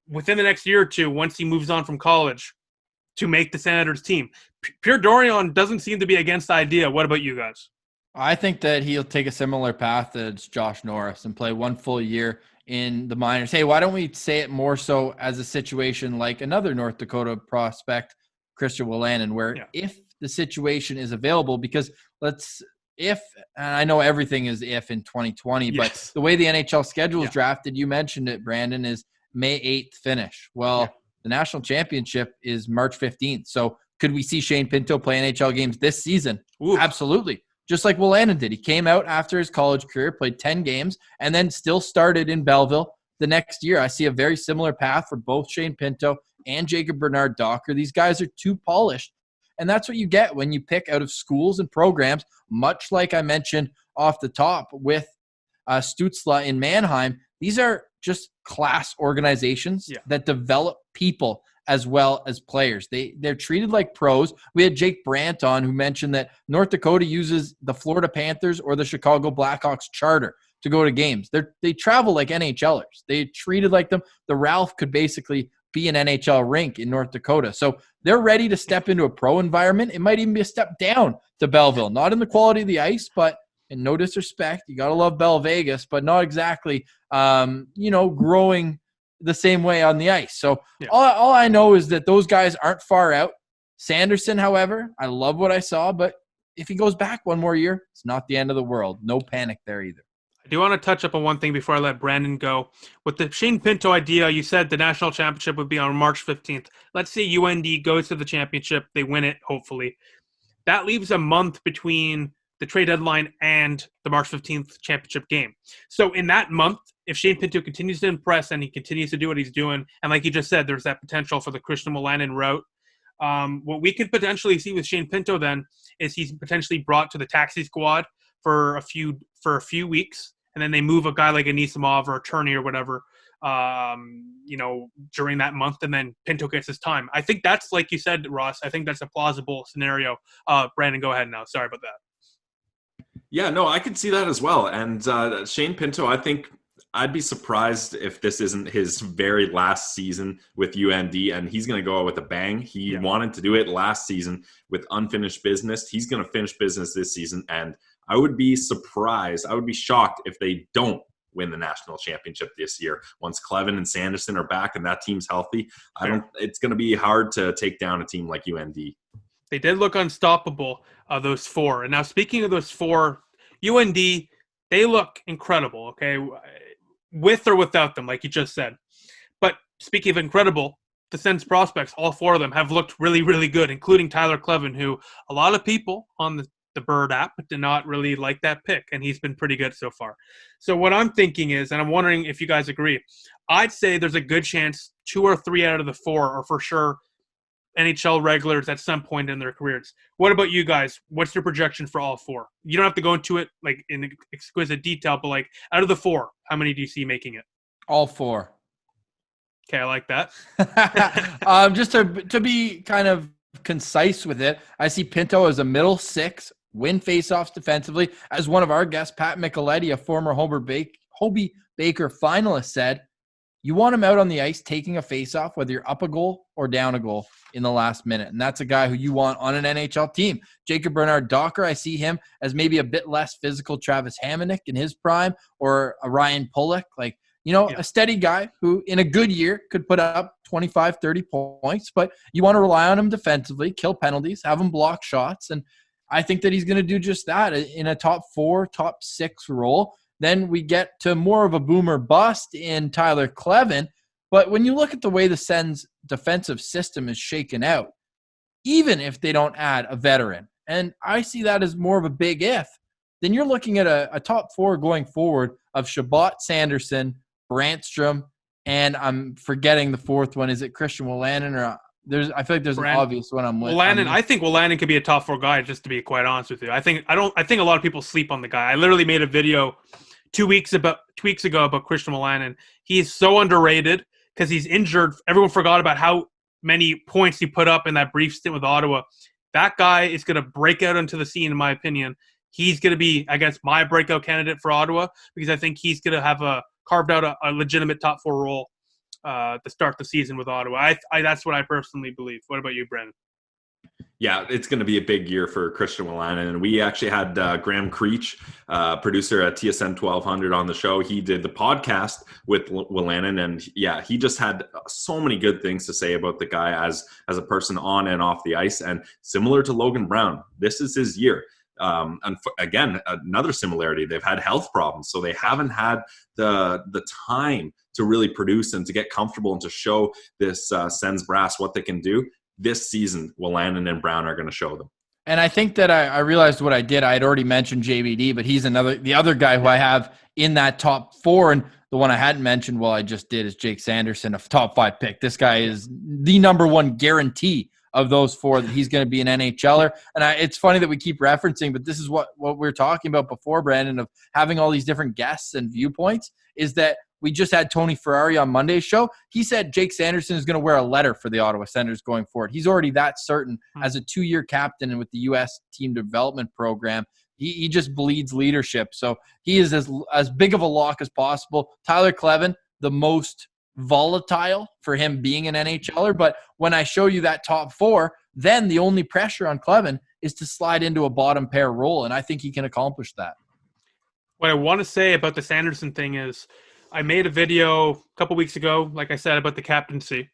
within the next year or two, once he moves on from college, to make the Senators team? Pierre Dorion doesn't seem to be against the idea. What about you guys? I think that he'll take a similar path as Josh Norris and play 1 full year in the minors. Hey, why don't we say it more so as a situation like another North Dakota prospect, Christian Wolanin, where if the situation is available, because and I know everything is if in 2020, but the way the NHL schedule is drafted, you mentioned it, Brandon, is May 8th finish. Well, the national championship is March 15th. So could we see Shane Pinto play NHL games this season? Ooh. Absolutely. Just like Wolanin did. He came out after his college career, played 10 games, and then still started in Belleville the next year. I see a very similar path for both Shane Pinto and Jacob Bernard-Docker. These guys are too polished. And that's what you get when you pick out of schools and programs, much like I mentioned off the top with STUETZLE in Mannheim. These are just class organizations that develop people as well as players. They're treated like pros. We had Jake Brandt on who mentioned that North Dakota uses the Florida Panthers or the Chicago Blackhawks charter to go to games. They travel like NHLers. They treated like them. The Ralph could basically be an NHL rink in North Dakota. So they're ready to step into a pro environment. It might even be a step down to Belleville, not in the quality of the ice, but in no disrespect, you got to love Bell Vegas, but not exactly, growing the same way on the ice. So all I know is that those guys aren't far out. Sanderson, however, I love what I saw, but if he goes back one more year, it's not the end of the world. No panic there either. I do want to touch up on one thing before I let Brandon go. With the Shane Pinto idea, you said the national championship would be on March 15th. Let's say UND goes to the championship. They win it, hopefully. That leaves a month between the trade deadline and the March 15th championship game. So in that month, if Shane Pinto continues to impress and he continues to do what he's doing, and like you just said, there's that potential for the Christian Wolanin route, what we could potentially see with Shane Pinto then is he's potentially brought to the taxi squad for a few weeks, and then they move a guy like Anisimov or a Turney or whatever, during that month, and then Pinto gets his time. I think that's, like you said, Ross, I think that's a plausible scenario. Brandon, go ahead now. Sorry about that. Yeah, no, I could see that as well. And Shane Pinto, I think I'd be surprised if this isn't his very last season with UND, and he's going to go out with a bang. He wanted to do it last season with unfinished business. He's going to finish business this season, and I would be surprised. I would be shocked if they don't win the national championship this year. Once Clevin and Sanderson are back and that team's healthy, it's going to be hard to take down a team like UND. They did look unstoppable, those four. And now speaking of those four, UND, they look incredible, okay, with or without them, like you just said. But speaking of incredible, the Sens prospects, all four of them, have looked really, really good, including Tyler Clevin, who a lot of people on the Bird app did not really like that pick, and he's been pretty good so far. So what I'm thinking is, and I'm wondering if you guys agree, I'd say there's a good chance 2 or 3 out of the 4 are for sure NHL regulars at some point in their careers. What about you guys? What's your projection for all 4? You don't have to go into it like in exquisite detail, but like out of the 4, how many do you see making it? All 4. Okay, I like that. Just to be kind of concise with it, I see Pinto as a middle 6, win faceoffs defensively. As one of our guests, Pat Micheletti, a former Hobie Baker finalist, said, you want him out on the ice taking a faceoff, whether you're up a goal or down a goal in the last minute. And that's a guy who you want on an NHL team. Jacob Bernard-Docker, I see him as maybe a bit less physical Travis Hamonic in his prime, or a Ryan Pulock, a steady guy who in a good year could put up 25, 30 points, but you want to rely on him defensively, kill penalties, have him block shots. And I think that he's going to do just that in a top 4, top 6 role. Then we get to more of a boomer bust in Tyler Clevin. But when you look at the way the Sens defensive system is shaken out, even if they don't add a veteran, and I see that as more of a big if, then you're looking at a top 4 going forward of Chabot, Sanderson, Brandstrom, and I'm forgetting the 4th one. Is it Christian Wolanin? Or I feel like there's an obvious one I'm with. Wolanin, I think Wolanin could be a top 4 guy, just to be quite honest with you. I think a lot of people sleep on the guy. I literally made a video 2 weeks ago about Christian Wolanin. He is so underrated because he's injured. Everyone forgot about how many points he put up in that brief stint with Ottawa. That guy is going to break out into the scene, in my opinion. He's going to be, I guess, my breakout candidate for Ottawa because I think he's going to have carved out a legitimate top 4 role to start the season with Ottawa. That's what I personally believe. What about you, Brendan? Yeah, it's going to be a big year for Christian Wolanin. And we actually had Graham Creech, producer at TSN 1200 on the show. He did the podcast with Wolanin. And yeah, he just had so many good things to say about the guy as a person on and off the ice. And similar to Logan Brown, this is his year. And again, another similarity, they've had health problems. So they haven't had the time to really produce and to get comfortable and to show this Sens brass what they can do. This season, Wolanin and Brown are going to show them. And I think that I realized what I did. I had already mentioned JVD, but he's the other guy who I have in that top 4. And the one I hadn't mentioned, I just did, is Jake Sanderson, a top 5 pick. This guy is the number 1 guarantee of those 4 that he's going to be an NHLer. And it's funny that we keep referencing, but this is what we were talking about before, Brandon, of having all these different guests and viewpoints, is that we just had Tony Ferrari on Monday's show. He said Jake Sanderson is going to wear a letter for the Ottawa Senators going forward. He's already that certain as a 2-year captain and with the U.S. team development program. He just bleeds leadership. So he is as big of a lock as possible. Tyler Clevin, the most volatile for him being an NHLer. But when I show you that top 4, then the only pressure on Clevin is to slide into a bottom pair role. And I think he can accomplish that. What I want to say about the Sanderson thing is I made a video a couple weeks ago, like I said, about the captaincy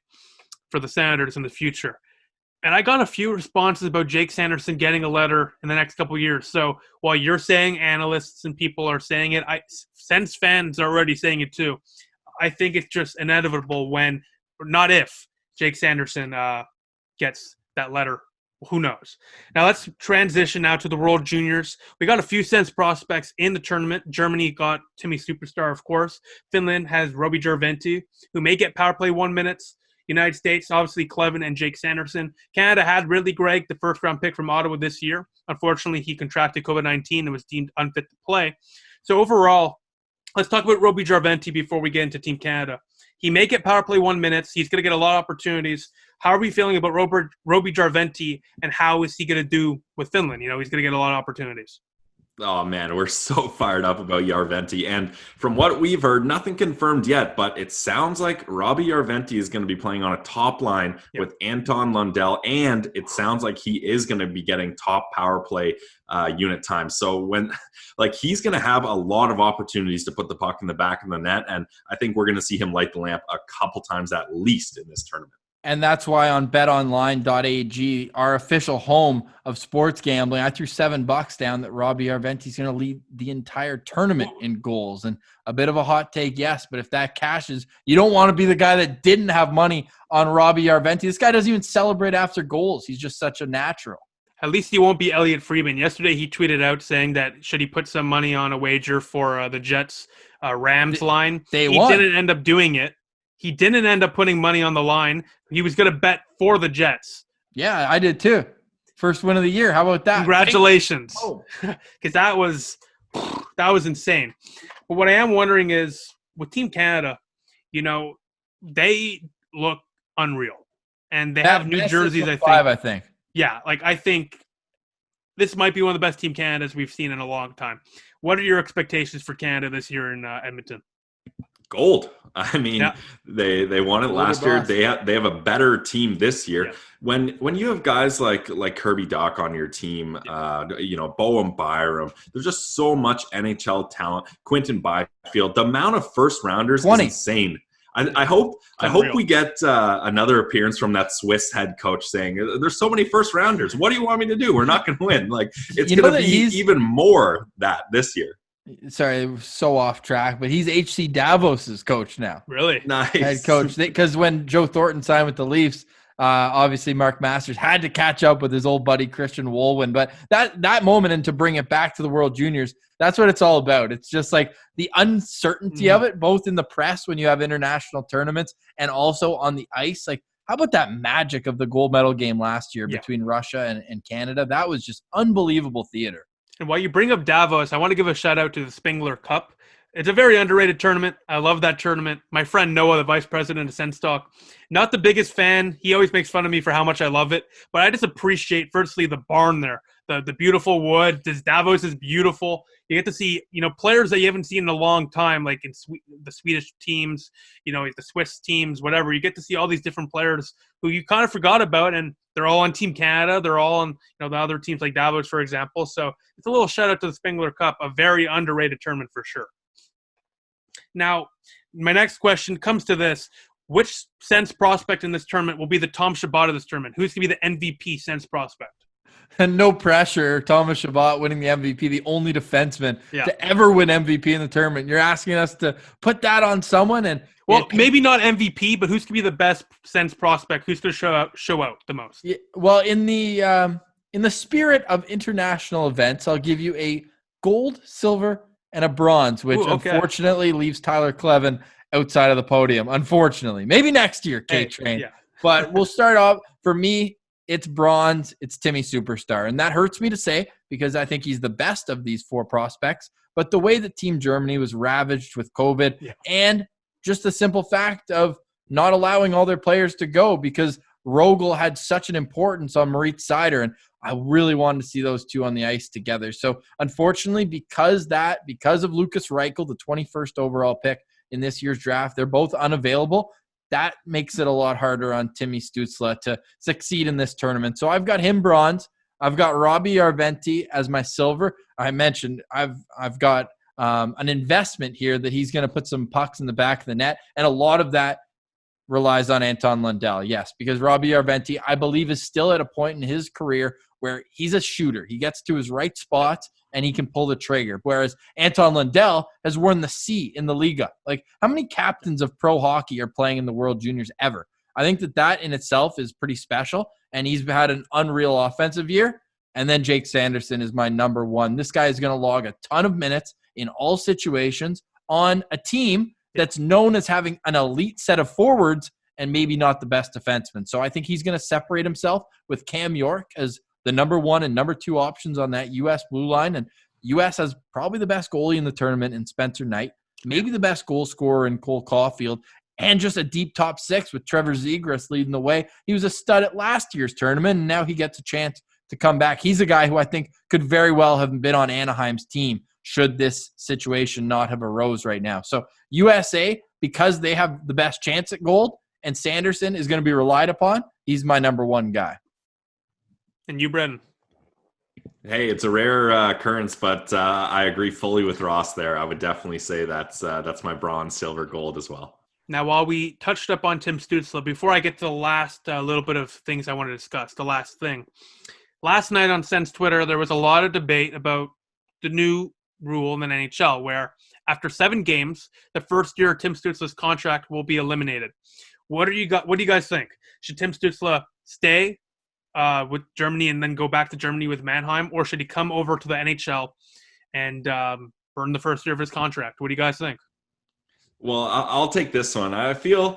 for the Senators in the future. And I got a few responses about Jake Sanderson getting a letter in the next couple of years. So while you're saying analysts and people are saying it, Sens fans are already saying it too. I think it's just inevitable when, or not if, Jake Sanderson gets that letter. Who knows? Now let's transition now to the World Juniors. We got a few Sens prospects in the tournament. Germany got Timmy Superstar, of course. Finland has Robbie Jarventie, who may get power play 1 minutes. United States, obviously Clevin and Jake Sanderson. Canada had Ridley Gregg, the first-round pick from Ottawa this year. Unfortunately, he contracted COVID-19 and was deemed unfit to play. So overall, let's talk about Robbie Jarventie before we get into Team Canada. He may get power play 1 minute. He's going to get a lot of opportunities. How are we feeling about Robbie Jarventie, and how is he going to do with Finland? He's going to get a lot of opportunities. Oh, man, we're so fired up about Jarventie. And from what we've heard, nothing confirmed yet, but it sounds like Robbie Jarventie is going to be playing on a top line with Anton Lundell, and it sounds like he is going to be getting top power play unit time. So he's going to have a lot of opportunities to put the puck in the back of the net, and I think we're going to see him light the lamp a couple times at least in this tournament. And that's why on betonline.ag, our official home of sports gambling, I threw $7 down that Robbie Jarventie is going to lead the entire tournament in goals. And a bit of a hot take, yes, but if that cashes, you don't want to be the guy that didn't have money on Robbie Jarventie. This guy doesn't even celebrate after goals. He's just such a natural. At least he won't be Elliot Friedman. Yesterday he tweeted out saying that should he put some money on a wager for the Jets Rams line. He didn't end up doing it. He didn't end up putting money on the line. He was going to bet for the Jets. Yeah, I did too. First win of the year. How about that? Congratulations. Because that was insane. But what I am wondering is, with Team Canada, they look unreal. And they have new jerseys, I think. Yeah, I think this might be one of the best Team Canadas we've seen in a long time. What are your expectations for Canada this year in Edmonton? Gold. I mean, they won it last year. They have a better team this year. Yeah. When you have guys like Kirby Dach on your team, Boehm Byram, there's just so much NHL talent. Quinton Byfield, the amount of first rounders is insane. I hope we get another appearance from that Swiss head coach saying, "There's so many first rounders. What do you want me to do? We're not going to win." It's going to be even more that this year. Sorry, so off track, but he's HC Davos's coach now. Really? Nice. Head coach. Because when Joe Thornton signed with the Leafs, obviously Mark Masters had to catch up with his old buddy Christian Wohlwin. But that moment, and to bring it back to the World Juniors, that's what it's all about. It's just the uncertainty of it, both in the press when you have international tournaments and also on the ice. How about that magic of the gold medal game last year between Russia and Canada? That was just unbelievable theater. And while you bring up Davos, I want to give a shout out to the Spengler Cup. It's a very underrated tournament. I love that tournament. My friend Noah, the vice president of Sens Talk, not the biggest fan. He always makes fun of me for how much I love it. But I just appreciate, firstly, the barn there, the beautiful wood. This Davos is beautiful. You get to see, players that you haven't seen in a long time, like in the Swedish teams, the Swiss teams, whatever. You get to see all these different players who you kind of forgot about, and they're all on Team Canada. They're all on, the other teams like Davos, for example. So it's a little shout out to the Spengler Cup, a very underrated tournament for sure. Now, my next question comes to this. Which Sens prospect in this tournament will be the Tom Chabot of this tournament? Who's going to be the MVP Sens prospect? And no pressure, Thomas Chabot winning the MVP, the only defenseman to ever win MVP in the tournament. You're asking us to put that on someone, and maybe not MVP, but who's going to be the best Sens prospect? Who's going to show out the most? Yeah, well, in the spirit of international events, I'll give you a gold, silver, and a bronze, which unfortunately leaves Tyler Clevin outside of the podium. Unfortunately, maybe next year, K-Train. Yeah. But we'll start off for me. it's bronze, it's Timmy Superstar. And that hurts me to say because I think he's the best of these 4 prospects. But the way that Team Germany was ravaged with COVID and just the simple fact of not allowing all their players to go because Rogel had such an importance on Moritz Seider, and I really wanted to see those two on the ice together. So unfortunately, because of Lucas Reichel, the 21st overall pick in this year's draft, they're both unavailable. That makes it a lot harder on Timmy STUETZLE to succeed in this tournament. So I've got him bronze. I've got Robbie Arventi as my silver. I mentioned I've got an investment here that he's going to put some pucks in the back of the net, and a lot of that relies on Anton Lundell, yes, because Robbie Arventi, I believe, is still at a point in his career where he's a shooter. He gets to his right spots and he can pull the trigger, whereas Anton Lundell has worn the C in the Liga. Like, how many captains of pro hockey are playing in the World Juniors ever? I think that in itself is pretty special, and he's had an unreal offensive year. And then Jake Sanderson is my number 1. This guy is going to log a ton of minutes in all situations on a team that's known as having an elite set of forwards and maybe not the best defenseman. So I think he's going to separate himself with Cam York as the number 1 and number 2 options on that U.S. blue line. And U.S. has probably the best goalie in the tournament in Spencer Knight, maybe the best goal scorer in Cole Caulfield, and just a deep top 6 with Trevor Zegras leading the way. He was a stud at last year's tournament, and now he gets a chance to come back. He's a guy who I think could very well have been on Anaheim's team should this situation not have arose right now. So USA, because they have the best chance at gold, and Sanderson is going to be relied upon, he's my number 1 guy. And you, Brendan? Hey, it's a rare occurrence, but I agree fully with Ross there. I would definitely say that's my bronze, silver, gold as well. Now, while we touched up on Tim STUETZLE, before I get to the last little bit of things I want to discuss, the last thing. Last night on Sens Twitter, there was a lot of debate about the new rule in the NHL where after 7 games, the first year of Tim STUETZLE's contract will be eliminated. What do you guys think? Should Tim STUETZLE stay with Germany and then go back to Germany with Mannheim, or should he come over to the NHL and burn the first year of his contract? What do you guys think? Well, I'll take this one. I feel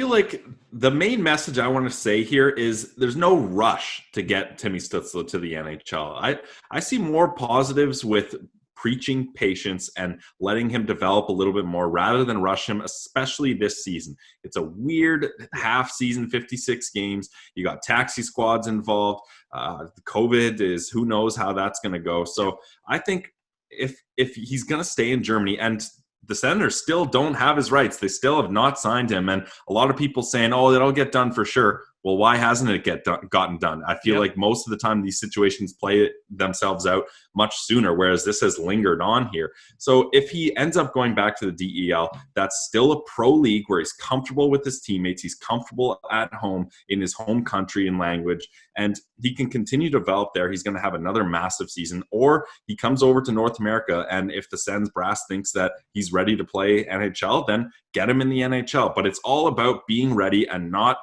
like the main message I want to say here is there's no rush to get Timmy STUETZLE to the NHL. I see more positives with preaching patience and letting him develop a little bit more rather than rush him, especially this season. It's a weird half season, 56 games. You got taxi squads involved. COVID is, who knows how that's going to go. So I think if he's going to stay in Germany, and the Senators still don't have his rights, they still have not signed him. And a lot of people saying, oh, it'll get done for sure. Well, why hasn't it gotten done? I feel like most of the time these situations play themselves out much sooner, whereas this has lingered on here. So if he ends up going back to the DEL, that's still a pro league where he's comfortable with his teammates. He's comfortable at home in his home country and language, and he can continue to develop there. He's going to have another massive season. Or he comes over to North America, and if the Sens brass thinks that he's ready to play NHL, then get him in the NHL. But it's all about being ready and not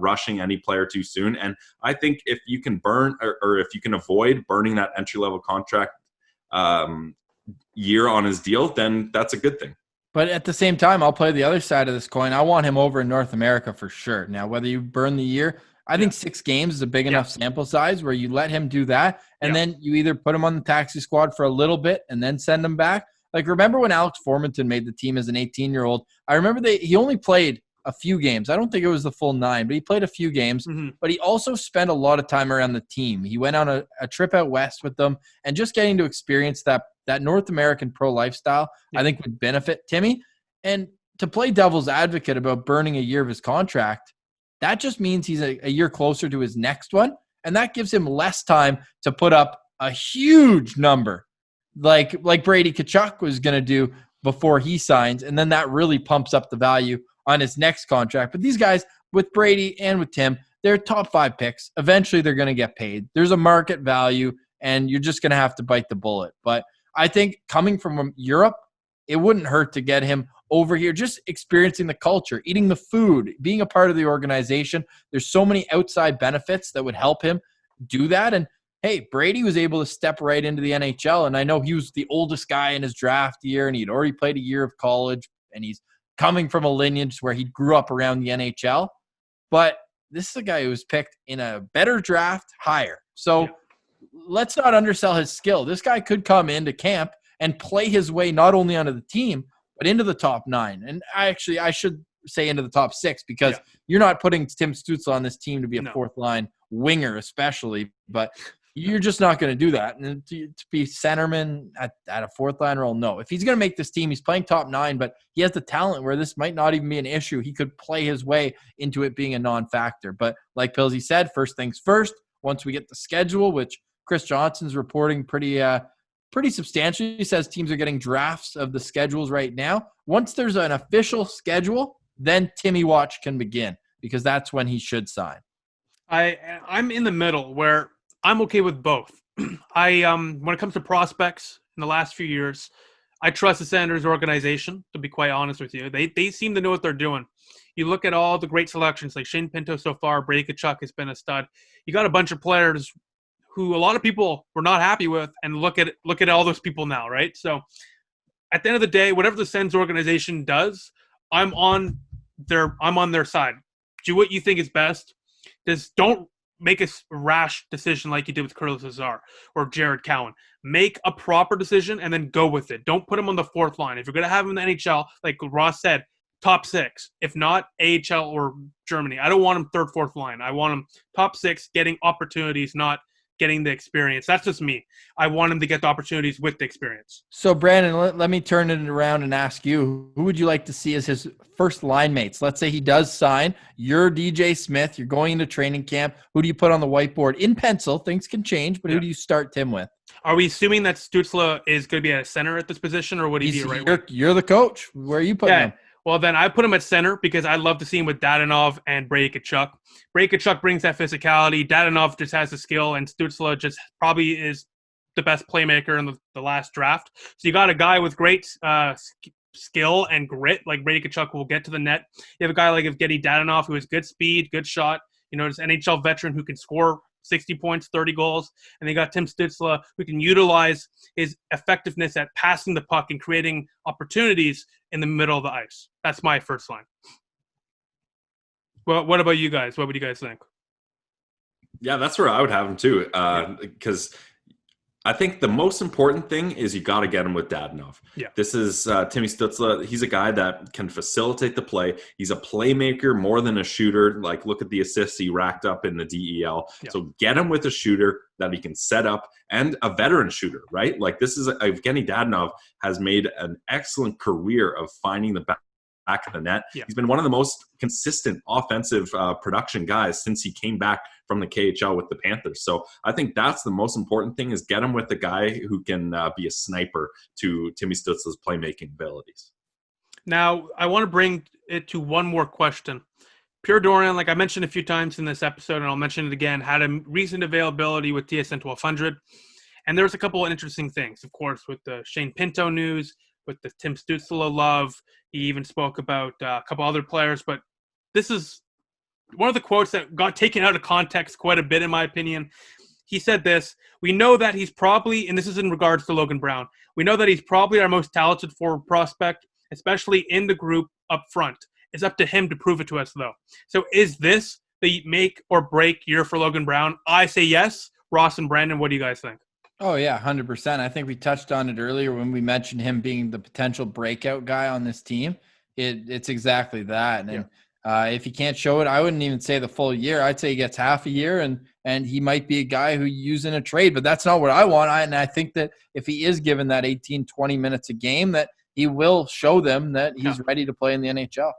rushing any player too soon. And I think if you can or if you can avoid burning that entry-level contract year on his deal, then that's a good thing. But at the same time, I'll play the other side of this coin. I want him over in North America for sure. Now, whether you burn the year, I think 6 games is a big enough sample size where you let him do that, and then you either put him on the taxi squad for a little bit and then send him back. Like, remember when Alex Formanton made the team as an 18-year-old? I remember he only played a few games. I don't think it was the full 9, but he played a few games. But he also spent a lot of time around the team. He went on a trip out west with them, and just getting to experience that North American pro lifestyle, I think would benefit Timmy. And to play devil's advocate about burning a year of his contract, that just means he's a year closer to his next one, and that gives him less time to put up a huge number like Brady Tkachuk was going to do before he signs, and then that really pumps up the value on his next contract. But these guys, with Brady and with Tim, they're top 5 picks. Eventually, they're going to get paid. There's a market value, and you're just going to have to bite the bullet. But I think coming from Europe, it wouldn't hurt to get him over here, just experiencing the culture, eating the food, being a part of the organization. There's so many outside benefits that would help him do that. And hey, Brady was able to step right into the NHL, and I know he was the oldest guy in his draft year, and he'd already played a year of college, and he's coming from a lineage where he grew up around the NHL. But this is a guy who was picked in a better draft higher. So let's not undersell his skill. This guy could come into camp and play his way not only onto the team, but into the top 9. And I should say into the top 6, because you're not putting Tim Stützle on this team to be a fourth line winger, especially, but you're just not going to do that. And to be centerman at a fourth line role, no. If he's going to make this team, he's playing top 9, but he has the talent where this might not even be an issue. He could play his way into it being a non-factor. But like Pillsy said, first things first, once we get the schedule, which Chris Johnson's reporting pretty substantially. He says teams are getting drafts of the schedules right now. Once there's an official schedule, then Timmy Watch can begin, because that's when he should sign. I'm in the middle where I'm okay with both. When it comes to prospects in the last few years, I trust the Senators organization, to be quite honest with you. They seem to know what they're doing. You look at all the great selections, like Shane Pinto so far, Brady Tkachuk has been a stud. You got a bunch of players who a lot of people were not happy with, and look at all those people now, right? So at the end of the day, whatever the Sens organization does, I'm on their side. Do what you think is best. Just don't make a rash decision like you did with Curtis Lazar or Jared Cowan. Make a proper decision and then go with it. Don't put him on the fourth line. If you're going to have him in the NHL, like Ross said, top 6. If not, AHL or Germany. I don't want him third, fourth line. I want him top 6, getting opportunities, not getting the experience. That's just me. I want him to get the opportunities with the experience. So, Brandon, let me turn it around and ask you, who would you like to see as his first line mates? Let's say he does sign. You're DJ Smith. You're going into training camp. Who do you put on the whiteboard? In pencil, things can change, but who do you start Tim with? Are we assuming that Stützle is going to be a center at this position, or would he be a right wing? You're the coach. Where are you putting him? Well, then I put him at center because I love to see him with Dadonov and Brady Tkachuk. Brady Tkachuk brings that physicality. Dadonov just has the skill, and Stützle just probably is the best playmaker in the last draft. So you got a guy with great skill and grit, like Brady Tkachuk will get to the net. You have a guy like Evgeny Dadonov who has good speed, good shot. This NHL veteran who can score 60 points, 30 goals. And they got Tim Stützle who can utilize his effectiveness at passing the puck and creating opportunities in the middle of the ice. That's my first line. Well, what about you guys? What would you guys think? Yeah, that's where I would have him too. Because I think the most important thing is you got to get him with Dadonov. Yeah. This is Timmy Stützle. He's a guy that can facilitate the play. He's a playmaker more than a shooter. Like, look at the assists he racked up in the DEL. Yeah. So get him with a shooter that he can set up, and a veteran shooter, right? Like, this is Evgeny Dadonov has made an excellent career of finding the back of the net. Yeah. He's been one of the most consistent offensive production guys since he came back from the KHL with the Panthers. So I think that's the most important thing, is get him with the guy who can be a sniper to Timmy Stützle's playmaking abilities. Now, I want to bring it to one more question. Pierre Dorion, like I mentioned a few times in this episode, and I'll mention it again, had a recent availability with TSN 1200. And there's a couple of interesting things, of course, with the Shane Pinto news, with the Tim Stützle love. He even spoke about a couple other players, but this is one of the quotes that got taken out of context quite a bit, in my opinion. He said this: "We know that he's probably," and this is in regards to Logan Brown, "we know that he's probably our most talented forward prospect, especially in the group up front. It's up to him to prove it to us, though." So is this the make or break year for Logan Brown? I say yes. Ross and Brandon, what do you guys think? Oh, yeah, 100%. I think we touched on it earlier when we mentioned him being the potential breakout guy on this team. It's exactly that. And if he can't show it, I wouldn't even say the full year. I'd say he gets half a year, and he might be a guy who you use in a trade. But that's not what I want. And I think that if he is given that 18, 20 minutes a game, that he will show them that he's ready to play in the NHL.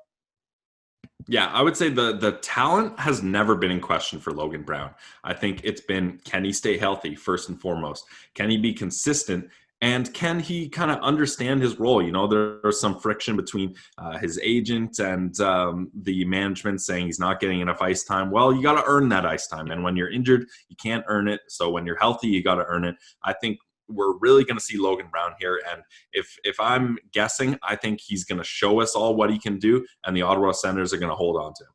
Yeah, I would say the talent has never been in question for Logan Brown. I think it's been, can he stay healthy first and foremost? Can he be consistent? And can he kind of understand his role? There's some friction between his agent and the management saying he's not getting enough ice time. Well, you got to earn that ice time. And when you're injured, you can't earn it. So when you're healthy, you got to earn it. I think we're really going to see Logan Brown here. And if I'm guessing, I think he's going to show us all what he can do, and the Ottawa Senators are going to hold on to him.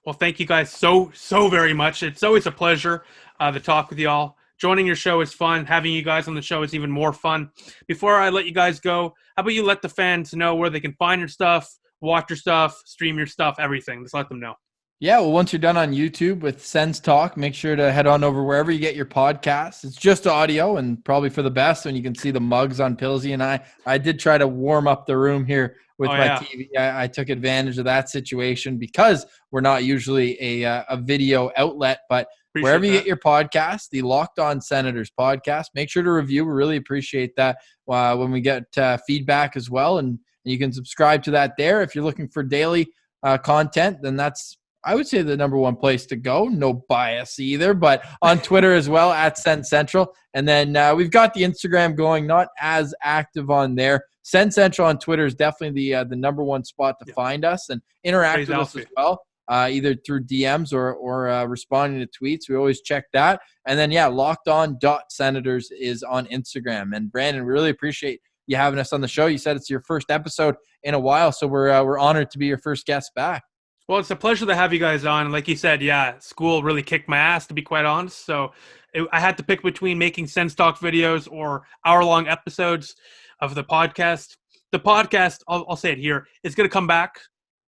Well, thank you guys so very much. It's always a pleasure to talk with y'all. Joining your show is fun. Having you guys on the show is even more fun. Before I let you guys go, how about you let the fans know where they can find your stuff, watch your stuff, stream your stuff, everything. Just let them know. Yeah, well, once you're done on YouTube with Sens Talk, make sure to head on over wherever you get your podcasts. It's just audio and probably for the best when you can see the mugs on Pillsy and I. I did try to warm up the room here with my TV. I took advantage of that situation because we're not usually a video outlet, but wherever you get your podcast, the Locked On Senators podcast, make sure to review. We really appreciate that when we get feedback as well. And you can subscribe to that there. If you're looking for daily content, then that's, I would say, the number one place to go. No bias either, but on Twitter as well, at Sens Central. And then we've got the Instagram going, not as active on there. Sens Central on Twitter is definitely the number one spot to find us and interact with us as well, either through DMs or responding to tweets. We always check that. And then, lockedon.senators is on Instagram. And Brandon, we really appreciate you having us on the show. You said it's your first episode in a while, so we're honored to be your first guest back. Well, it's a pleasure to have you guys on. Like you said, school really kicked my ass, to be quite honest. So I had to pick between making Sens Talk videos or hour-long episodes of the podcast. The podcast, I'll say it here, is going to come back,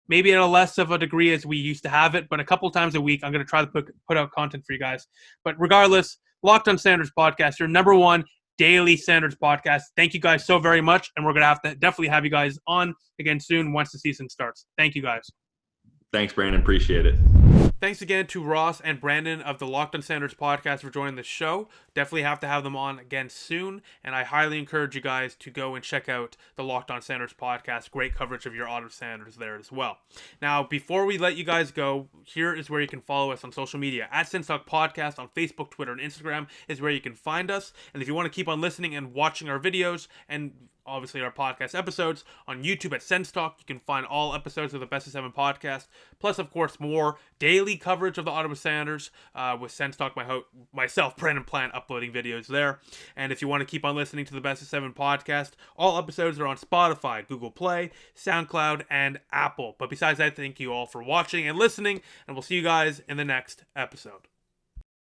maybe at a less of a degree as we used to have it, but a couple times a week, I'm going to try to put out content for you guys. But regardless, Locked On Senators podcast, your number one daily Senators podcast. Thank you guys so very much, and we're going to have to definitely have you guys on again soon once the season starts. Thank you guys. Thanks, Brandon. Appreciate it. Thanks again to Ross and Brandon of the Locked On Senators podcast for joining the show. Definitely have to have them on again soon, and I highly encourage you guys to go and check out the Locked On Senators podcast. Great coverage of your Ottawa Senators there as well. Now, before we let you guys go, here is where you can follow us on social media. At Sens Talk Podcast on Facebook, Twitter, and Instagram is where you can find us. And if you want to keep on listening and watching our videos and obviously our podcast episodes on YouTube at Sens Talk, you can find all episodes of the Best of 7 podcast, plus of course more daily coverage of the Ottawa Senators with Sens Talk, myself, Brandon Plant, uploading videos there. And if you want to keep on listening to the Best of 7 podcast, all episodes are on Spotify, Google Play, SoundCloud, and Apple. But besides that, thank you all for watching and listening, and we'll see you guys in the next episode.